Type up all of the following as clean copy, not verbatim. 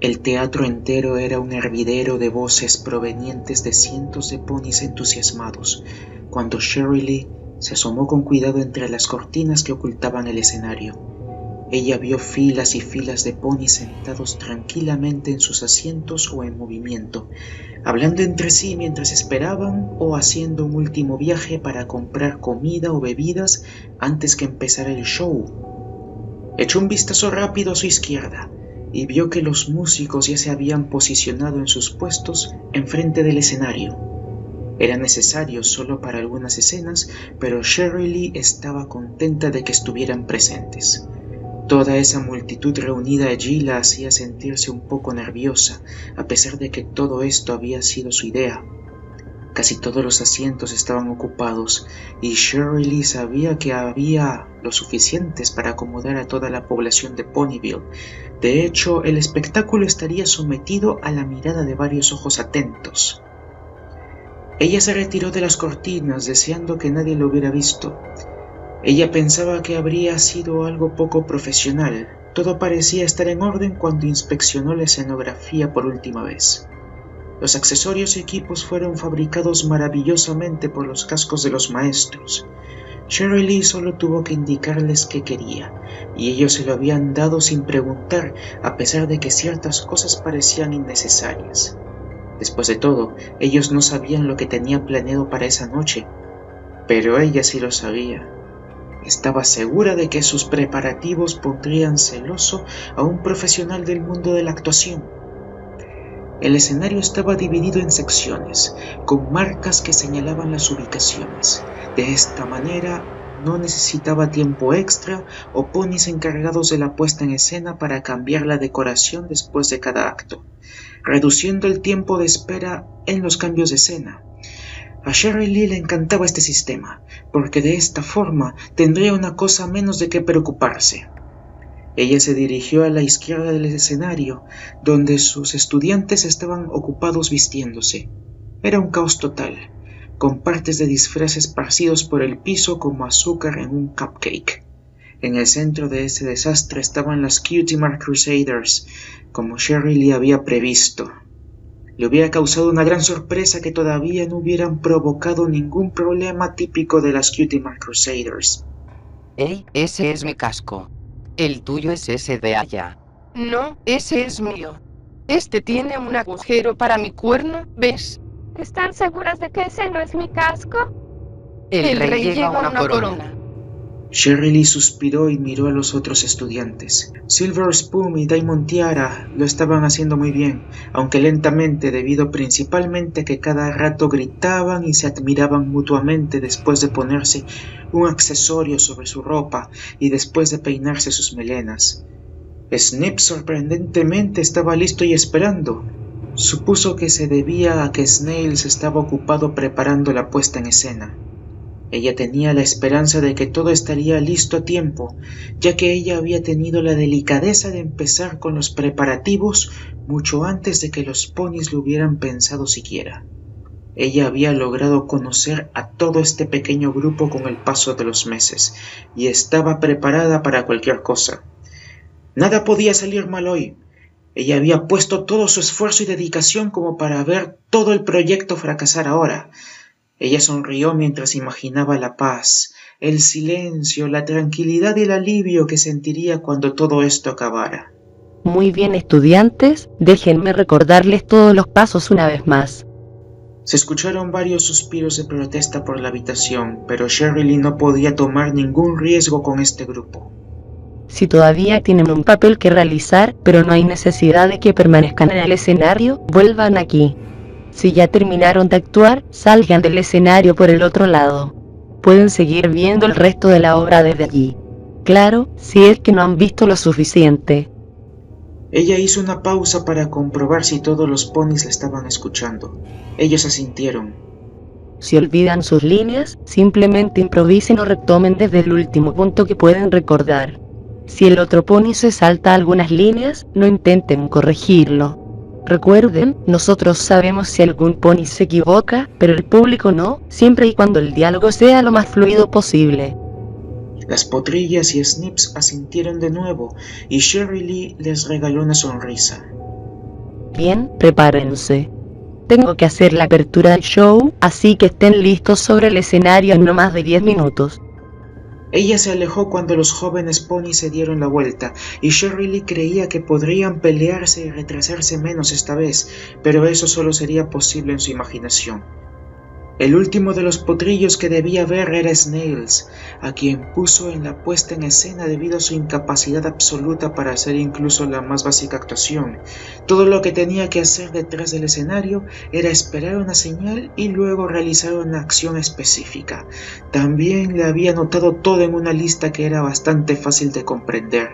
El teatro entero era un hervidero de voces provenientes de cientos de ponis entusiasmados, cuando Shirley se asomó con cuidado entre las cortinas que ocultaban el escenario. Ella vio filas y filas de ponis sentados tranquilamente en sus asientos o en movimiento, hablando entre sí mientras esperaban o haciendo un último viaje para comprar comida o bebidas antes que empezara el show. Echó un vistazo rápido a su izquierda y vio que los músicos ya se habían posicionado en sus puestos enfrente del escenario. Eran necesarios solo para algunas escenas, pero Shirley estaba contenta de que estuvieran presentes. Toda esa multitud reunida allí la hacía sentirse un poco nerviosa, a pesar de que todo esto había sido su idea. Casi todos los asientos estaban ocupados y Shirley sabía que había lo suficientes para acomodar a toda la población de Ponyville. De hecho, el espectáculo estaría sometido a la mirada de varios ojos atentos. Ella se retiró de las cortinas deseando que nadie lo hubiera visto. Ella pensaba que habría sido algo poco profesional. Todo parecía estar en orden cuando inspeccionó la escenografía por última vez. Los accesorios y equipos fueron fabricados maravillosamente por los cascos de los maestros. Shirley solo tuvo que indicarles qué quería, y ellos se lo habían dado sin preguntar, a pesar de que ciertas cosas parecían innecesarias. Después de todo, ellos no sabían lo que tenía planeado para esa noche, pero ella sí lo sabía. Estaba segura de que sus preparativos pondrían celoso a un profesional del mundo de la actuación. El escenario estaba dividido en secciones, con marcas que señalaban las ubicaciones. De esta manera, no necesitaba tiempo extra o ponis encargados de la puesta en escena para cambiar la decoración después de cada acto, reduciendo el tiempo de espera en los cambios de escena. A Shirley le encantaba este sistema, porque de esta forma tendría una cosa menos de qué preocuparse. Ella se dirigió a la izquierda del escenario, donde sus estudiantes estaban ocupados vistiéndose. Era un caos total, con partes de disfraces esparcidos por el piso como azúcar en un cupcake. En el centro de ese desastre estaban las Cutie Mark Crusaders, como Shirley había previsto. Le hubiera causado una gran sorpresa que todavía no hubieran provocado ningún problema típico de las Cutie Mark Crusaders. ¡Ey! Ese es mi casco. El tuyo es ese de allá. No, ese es mío. Este tiene un agujero para mi cuerno, ¿ves? ¿Están seguras de que ese no es mi casco? El rey lleva una corona. Shirley suspiró y miró a los otros estudiantes. Silver Spoon y Diamond Tiara lo estaban haciendo muy bien, aunque lentamente debido principalmente a que cada rato gritaban y se admiraban mutuamente después de ponerse un accesorio sobre su ropa y después de peinarse sus melenas. Snip sorprendentemente estaba listo y esperando. Supuso que se debía a que Snails estaba ocupado preparando la puesta en escena. Ella tenía la esperanza de que todo estaría listo a tiempo, ya que ella había tenido la delicadeza de empezar con los preparativos mucho antes de que los ponis lo hubieran pensado siquiera. Ella había logrado conocer a todo este pequeño grupo con el paso de los meses, y estaba preparada para cualquier cosa. Nada podía salir mal hoy. Ella había puesto todo su esfuerzo y dedicación como para ver todo el proyecto fracasar ahora. Ella sonrió mientras imaginaba la paz, el silencio, la tranquilidad y el alivio que sentiría cuando todo esto acabara. Muy bien, estudiantes, déjenme recordarles todos los pasos una vez más. Se escucharon varios suspiros de protesta por la habitación, pero Shirley no podía tomar ningún riesgo con este grupo. Si todavía tienen un papel que realizar, pero no hay necesidad de que permanezcan en el escenario, vuelvan aquí. Si ya terminaron de actuar, salgan del escenario por el otro lado. Pueden seguir viendo el resto de la obra desde allí. Claro, si es que no han visto lo suficiente. Ella hizo una pausa para comprobar si todos los ponis la estaban escuchando. Ellos asintieron. Si olvidan sus líneas, simplemente improvisen o retomen desde el último punto que pueden recordar. Si el otro pony se salta algunas líneas, no intenten corregirlo. Recuerden, nosotros sabemos si algún pony se equivoca, pero el público no, siempre y cuando el diálogo sea lo más fluido posible. Las potrillas y Snips asintieron de nuevo, y Shirley les regaló una sonrisa. Bien, prepárense. Tengo que hacer la apertura del show, así que estén listos sobre el escenario en no más de 10 minutos. Ella se alejó cuando los jóvenes ponis se dieron la vuelta, y Sherry Lee creía que podrían pelearse y retrasarse menos esta vez, pero eso solo sería posible en su imaginación. El último de los potrillos que debía ver era Snails, a quien puso en la puesta en escena debido a su incapacidad absoluta para hacer incluso la más básica actuación. Todo lo que tenía que hacer detrás del escenario era esperar una señal y luego realizar una acción específica. También le había anotado todo en una lista que era bastante fácil de comprender,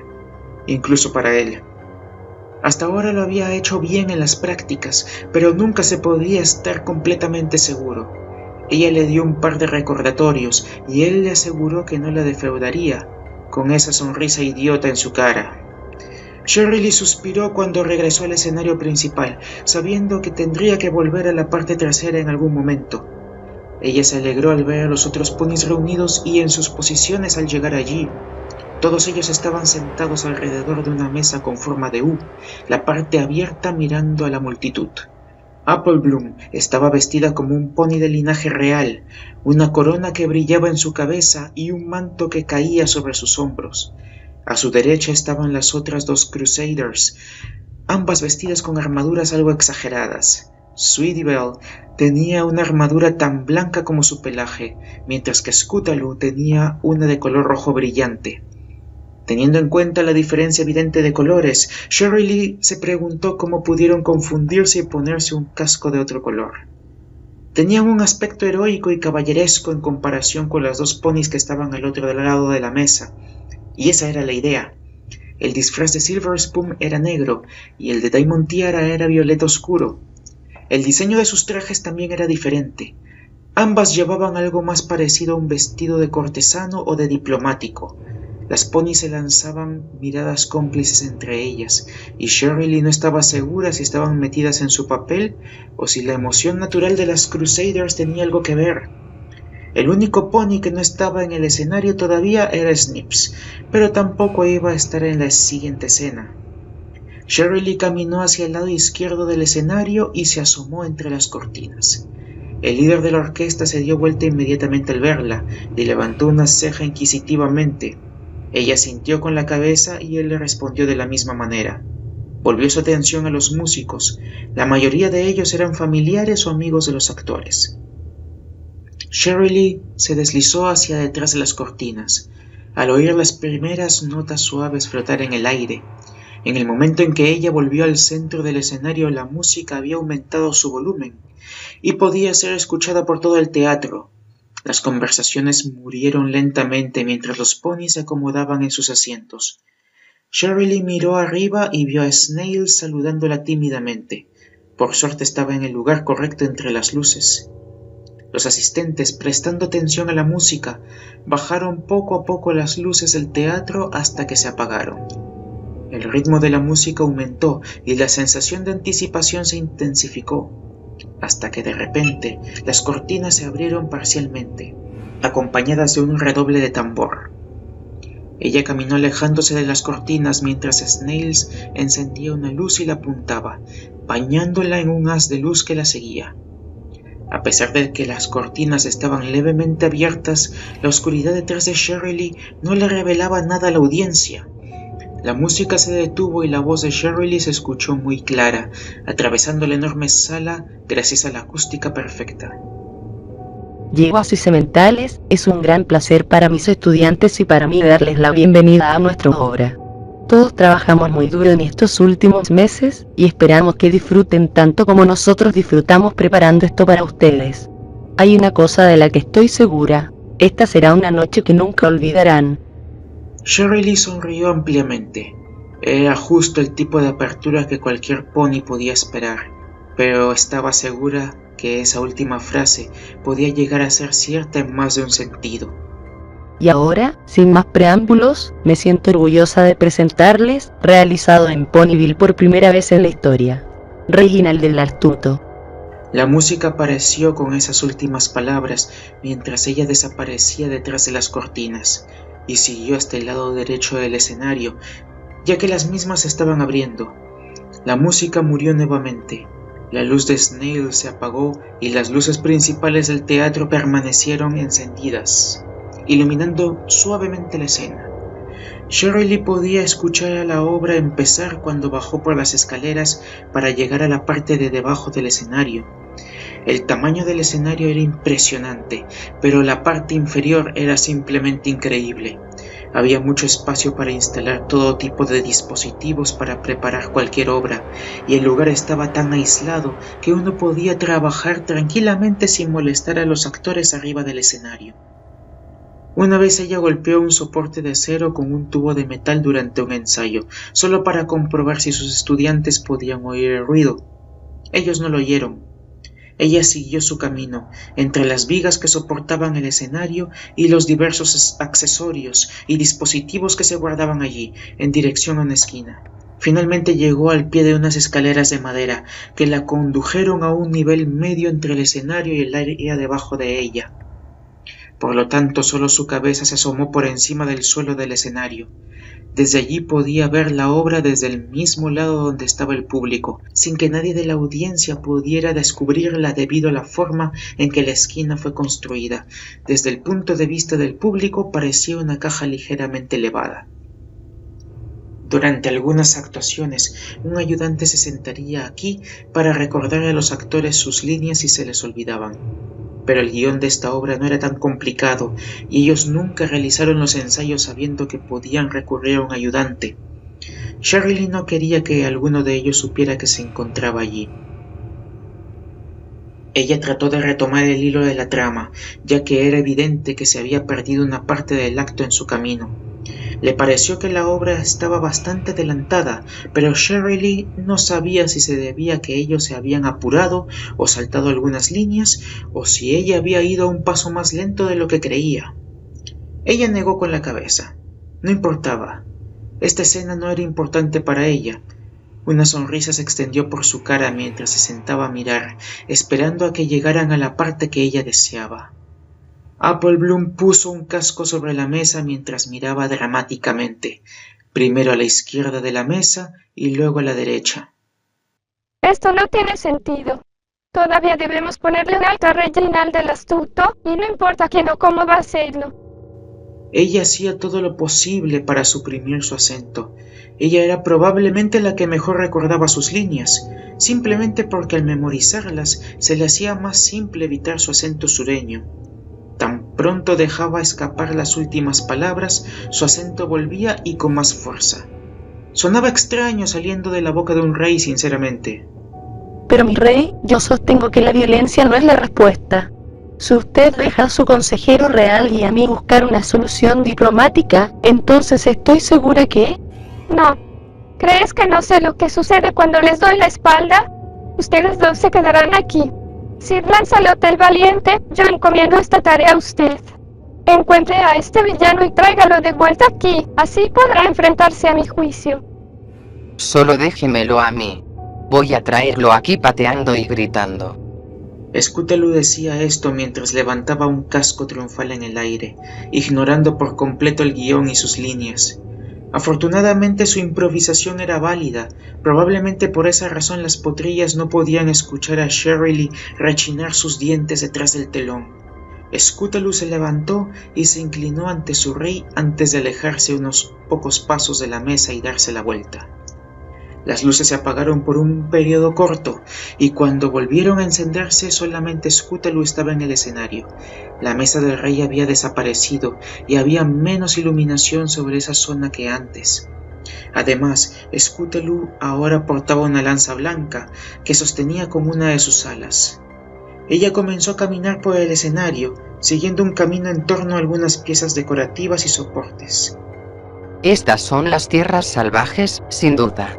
incluso para él. Hasta ahora lo había hecho bien en las prácticas, pero nunca se podía estar completamente seguro. Ella le dio un par de recordatorios y él le aseguró que no la defraudaría, con esa sonrisa idiota en su cara. Sherry Lee suspiró cuando regresó al escenario principal, sabiendo que tendría que volver a la parte trasera en algún momento. Ella se alegró al ver a los otros ponis reunidos y en sus posiciones al llegar allí. Todos ellos estaban sentados alrededor de una mesa con forma de U, la parte abierta mirando a la multitud. Apple Bloom estaba vestida como un pony de linaje real, una corona que brillaba en su cabeza y un manto que caía sobre sus hombros. A su derecha estaban las otras dos Crusaders, ambas vestidas con armaduras algo exageradas. Sweetie Belle tenía una armadura tan blanca como su pelaje, mientras que Scootaloo tenía una de color rojo brillante. Teniendo en cuenta la diferencia evidente de colores, Sherry Lee se preguntó cómo pudieron confundirse y ponerse un casco de otro color. Tenían un aspecto heroico y caballeresco en comparación con las dos ponis que estaban al otro lado de la mesa, y esa era la idea. El disfraz de Silver Spoon era negro y el de Diamond Tiara era violeta oscuro. El diseño de sus trajes también era diferente. Ambas llevaban algo más parecido a un vestido de cortesano o de diplomático. Las ponis se lanzaban miradas cómplices entre ellas, y Sherry Lee no estaba segura si estaban metidas en su papel o si la emoción natural de las Crusaders tenía algo que ver. El único pony que no estaba en el escenario todavía era Snips, pero tampoco iba a estar en la siguiente escena. Sherry Lee caminó hacia el lado izquierdo del escenario y se asomó entre las cortinas. El líder de la orquesta se dio vuelta inmediatamente al verla y levantó una ceja inquisitivamente. Ella sintió con la cabeza y él le respondió de la misma manera. Volvió su atención a los músicos. La mayoría de ellos eran familiares o amigos de los actores. Sherry Lee se deslizó hacia detrás de las cortinas, al oír las primeras notas suaves flotar en el aire. En el momento en que ella volvió al centro del escenario, la música había aumentado su volumen y podía ser escuchada por todo el teatro. Las conversaciones murieron lentamente mientras los ponis se acomodaban en sus asientos. Sherry Lee miró arriba y vio a Snails saludándola tímidamente. Por suerte estaba en el lugar correcto entre las luces. Los asistentes, prestando atención a la música, bajaron poco a poco las luces del teatro hasta que se apagaron. El ritmo de la música aumentó y la sensación de anticipación se intensificó, hasta que de repente las cortinas se abrieron parcialmente, acompañadas de un redoble de tambor. Ella caminó alejándose de las cortinas mientras Snails encendía una luz y la apuntaba, bañándola en un haz de luz que la seguía. A pesar de que las cortinas estaban levemente abiertas, la oscuridad detrás de Sherry Lee no le revelaba nada a la audiencia. La música se detuvo y la voz de Sherry Lee se escuchó muy clara, atravesando la enorme sala gracias a la acústica perfecta. Yeguas y sementales, es un gran placer para mis estudiantes y para mí darles la bienvenida a nuestra obra. Todos trabajamos muy duro en estos últimos meses y esperamos que disfruten tanto como nosotros disfrutamos preparando esto para ustedes. Hay una cosa de la que estoy segura, esta será una noche que nunca olvidarán. Sherry Lee sonrió ampliamente. Era justo el tipo de apertura que cualquier pony podía esperar, pero estaba segura que esa última frase podía llegar a ser cierta en más de un sentido. Y ahora, sin más preámbulos, me siento orgullosa de presentarles, realizado en Ponyville por primera vez en la historia, Reginald del Astuto. La música apareció con esas últimas palabras mientras ella desaparecía detrás de las cortinas y siguió hasta el lado derecho del escenario, ya que las mismas se estaban abriendo. La música murió nuevamente. La luz de Snail se apagó y las luces principales del teatro permanecieron encendidas, iluminando suavemente la escena. Shirley podía escuchar a la obra empezar cuando bajó por las escaleras para llegar a la parte de debajo del escenario. El tamaño del escenario era impresionante, pero la parte inferior era simplemente increíble. Había mucho espacio para instalar todo tipo de dispositivos para preparar cualquier obra, y el lugar estaba tan aislado que uno podía trabajar tranquilamente sin molestar a los actores arriba del escenario. Una vez ella golpeó un soporte de acero con un tubo de metal durante un ensayo, solo para comprobar si sus estudiantes podían oír el ruido. Ellos no lo oyeron. Ella siguió su camino, entre las vigas que soportaban el escenario y los diversos accesorios y dispositivos que se guardaban allí, en dirección a una esquina. Finalmente llegó al pie de unas escaleras de madera que la condujeron a un nivel medio entre el escenario y el área debajo de ella. Por lo tanto, solo su cabeza se asomó por encima del suelo del escenario. Desde allí podía ver la obra desde el mismo lado donde estaba el público, sin que nadie de la audiencia pudiera descubrirla debido a la forma en que la esquina fue construida. Desde el punto de vista del público parecía una caja ligeramente elevada. Durante algunas actuaciones, un ayudante se sentaría aquí para recordar a los actores sus líneas si se les olvidaban. Pero el guión de esta obra no era tan complicado y ellos nunca realizaron los ensayos sabiendo que podían recurrir a un ayudante. Shirley no quería que alguno de ellos supiera que se encontraba allí. Ella trató de retomar el hilo de la trama, ya que era evidente que se había perdido una parte del acto en su camino. Le pareció que la obra estaba bastante adelantada, pero Shirley no sabía si se debía a que ellos se habían apurado o saltado algunas líneas, o si ella había ido a un paso más lento de lo que creía. Ella negó con la cabeza. No importaba. Esta escena no era importante para ella. Una sonrisa se extendió por su cara mientras se sentaba a mirar, esperando a que llegaran a la parte que ella deseaba. Apple Bloom puso un casco sobre la mesa mientras miraba dramáticamente, primero a la izquierda de la mesa y luego a la derecha. Esto no tiene sentido. Todavía debemos ponerle un alto a Reginald del astuto, y no importa quién o cómo va a hacerlo. Ella hacía todo lo posible para suprimir su acento. Ella era probablemente la que mejor recordaba sus líneas, simplemente porque al memorizarlas se le hacía más simple evitar su acento sureño. Tan pronto dejaba escapar las últimas palabras, su acento volvía y con más fuerza. Sonaba extraño saliendo de la boca de un rey, sinceramente. Pero mi rey, yo sostengo que la violencia no es la respuesta. Si usted deja a su consejero real y a mí buscar una solución diplomática, entonces estoy segura que... No. ¿Crees que no sé lo que sucede cuando les doy la espalda? Ustedes dos se quedarán aquí. Sir Lancelot el Valiente, yo encomiendo esta tarea a usted. Encuentre a este villano y tráigalo de vuelta aquí, así podrá enfrentarse a mi juicio. Solo déjemelo a mí. Voy a traerlo aquí pateando y gritando. Scutellus decía esto mientras levantaba un casco triunfal en el aire, ignorando por completo el guión y sus líneas. Afortunadamente su improvisación era válida, probablemente por esa razón las potrillas no podían escuchar a Shirley rechinar sus dientes detrás del telón. Scutellus se levantó y se inclinó ante su rey antes de alejarse unos pocos pasos de la mesa y darse la vuelta. Las luces se apagaron por un periodo corto, y cuando volvieron a encenderse solamente Scutellus estaba en el escenario. La mesa del rey había desaparecido y había menos iluminación sobre esa zona que antes. Además, Scutellus ahora portaba una lanza blanca que sostenía con una de sus alas. Ella comenzó a caminar por el escenario, siguiendo un camino en torno a algunas piezas decorativas y soportes. Estas son las tierras salvajes, sin duda.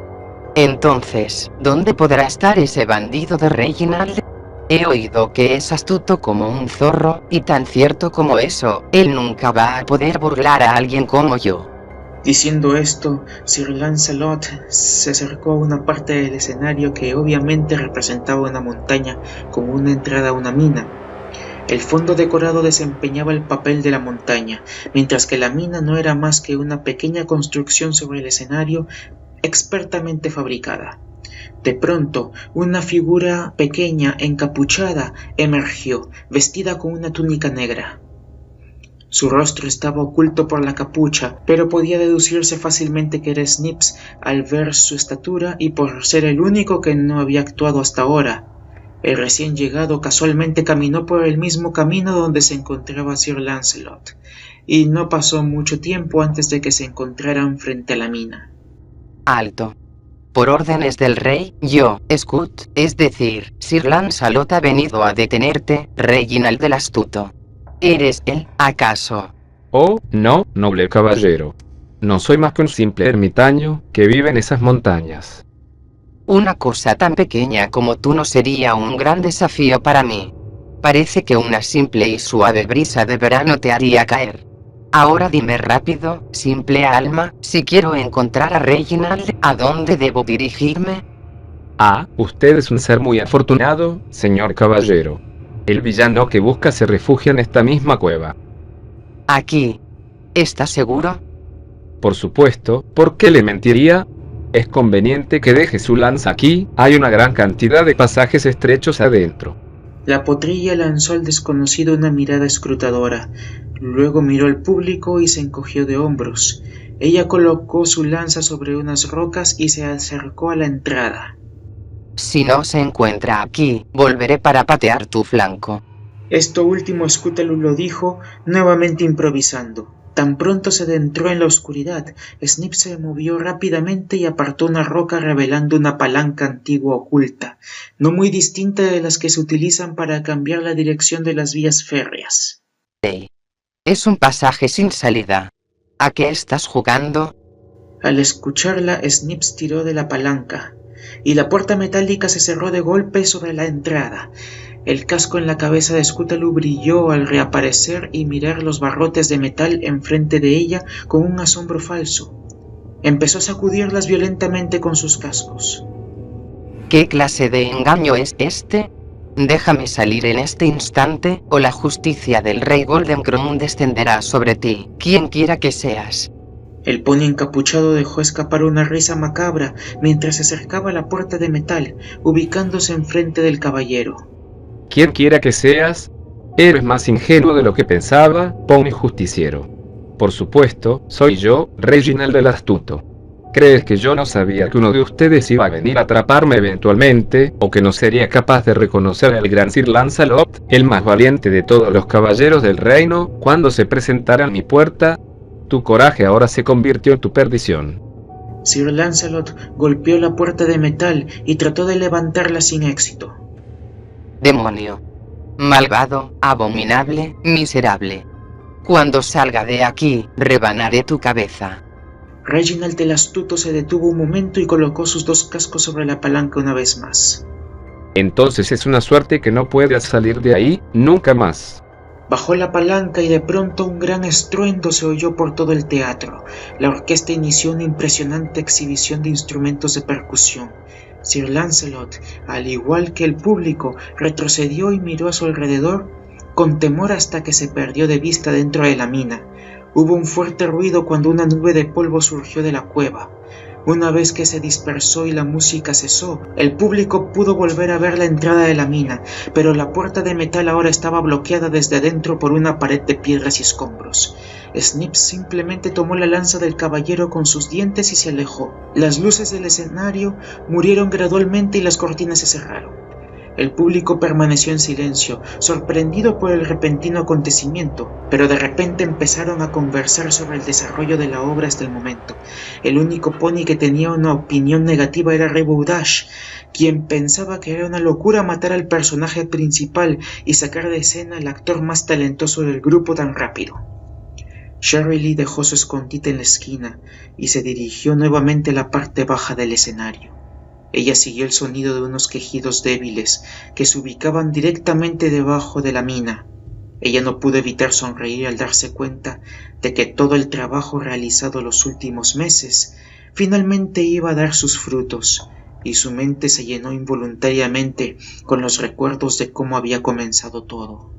Entonces, ¿dónde podrá estar ese bandido de Reginald? He oído que es astuto como un zorro, y tan cierto como eso, él nunca va a poder burlar a alguien como yo. Diciendo esto, Sir Lancelot se acercó a una parte del escenario que obviamente representaba una montaña con una entrada a una mina. El fondo decorado desempeñaba el papel de la montaña, mientras que la mina no era más que una pequeña construcción sobre el escenario expertamente fabricada. De pronto, una figura pequeña, encapuchada, emergió, vestida con una túnica negra. Su rostro estaba oculto por la capucha, pero podía deducirse fácilmente que era Snips al ver su estatura y por ser el único que no había actuado hasta ahora. El recién llegado casualmente caminó por el mismo camino donde se encontraba Sir Lancelot, y no pasó mucho tiempo antes de que se encontraran frente a la mina. Alto. Por órdenes del rey, yo, Scout, es decir, Sir Lancelot ha venido a detenerte, Reginald el Astuto. ¿Eres él, acaso? Oh, no, noble caballero. No soy más que un simple ermitaño que vive en esas montañas. Una cosa tan pequeña como tú no sería un gran desafío para mí. Parece que una simple y suave brisa de verano te haría caer. Ahora dime rápido, simple alma, si quiero encontrar a Reginald, ¿a dónde debo dirigirme? Ah, usted es un ser muy afortunado, señor caballero. El villano que busca se refugia en esta misma cueva. Aquí. ¿Estás seguro? Por supuesto, ¿por qué le mentiría? Es conveniente que deje su lanza aquí, hay una gran cantidad de pasajes estrechos adentro. La potrilla lanzó al desconocido una mirada escrutadora, luego miró al público y se encogió de hombros. Ella colocó su lanza sobre unas rocas y se acercó a la entrada. Si no se encuentra aquí, volveré para patear tu flanco. Esto último Scutellus lo dijo, nuevamente improvisando. Tan pronto se adentró en la oscuridad, Snip se movió rápidamente y apartó una roca revelando una palanca antigua oculta, no muy distinta de las que se utilizan para cambiar la dirección de las vías férreas. Hey. Es un pasaje sin salida. ¿A qué estás jugando? Al escucharla, Snips tiró de la palanca, y la puerta metálica se cerró de golpe sobre la entrada. El casco en la cabeza de Scutellus brilló al reaparecer y mirar los barrotes de metal enfrente de ella con un asombro falso. Empezó a sacudirlas violentamente con sus cascos. ¿Qué clase de engaño es este? Déjame salir en este instante, o la justicia del rey Goldencrown descenderá sobre ti, quien quiera que seas. El pony encapuchado dejó escapar una risa macabra mientras se acercaba a la puerta de metal, ubicándose enfrente del caballero. Quien quiera que seas, eres más ingenuo de lo que pensaba, pony justiciero. Por supuesto, soy yo, Reginald el Astuto. ¿Crees que yo no sabía que uno de ustedes iba a venir a atraparme eventualmente, o que no sería capaz de reconocer al gran Sir Lancelot, el más valiente de todos los caballeros del reino, cuando se presentara a mi puerta? Tu coraje ahora se convirtió en tu perdición. Sir Lancelot golpeó la puerta de metal y trató de levantarla sin éxito. Demonio. Malvado, abominable, miserable. Cuando salga de aquí, rebanaré tu cabeza. Reginald el Astuto se detuvo un momento y colocó sus dos cascos sobre la palanca una vez más. Entonces es una suerte que no puedas salir de ahí, nunca más. Bajó la palanca y de pronto un gran estruendo se oyó por todo el teatro. La orquesta inició una impresionante exhibición de instrumentos de percusión. Sir Lancelot, al igual que el público, retrocedió y miró a su alrededor con temor hasta que se perdió de vista dentro de la mina. Hubo un fuerte ruido cuando una nube de polvo surgió de la cueva. Una vez que se dispersó y la música cesó, el público pudo volver a ver la entrada de la mina, pero la puerta de metal ahora estaba bloqueada desde adentro por una pared de piedras y escombros. Snips simplemente tomó la lanza del caballero con sus dientes y se alejó. Las luces del escenario murieron gradualmente y las cortinas se cerraron. El público permaneció en silencio, sorprendido por el repentino acontecimiento, pero de repente empezaron a conversar sobre el desarrollo de la obra hasta el momento. El único pony que tenía una opinión negativa era Rainbow Dash, quien pensaba que era una locura matar al personaje principal y sacar de escena al actor más talentoso del grupo tan rápido. Sherry Lee dejó su escondite en la esquina y se dirigió nuevamente a la parte baja del escenario. Ella siguió el sonido de unos quejidos débiles que se ubicaban directamente debajo de la mina. Ella no pudo evitar sonreír al darse cuenta de que todo el trabajo realizado los últimos meses finalmente iba a dar sus frutos, y su mente se llenó involuntariamente con los recuerdos de cómo había comenzado todo.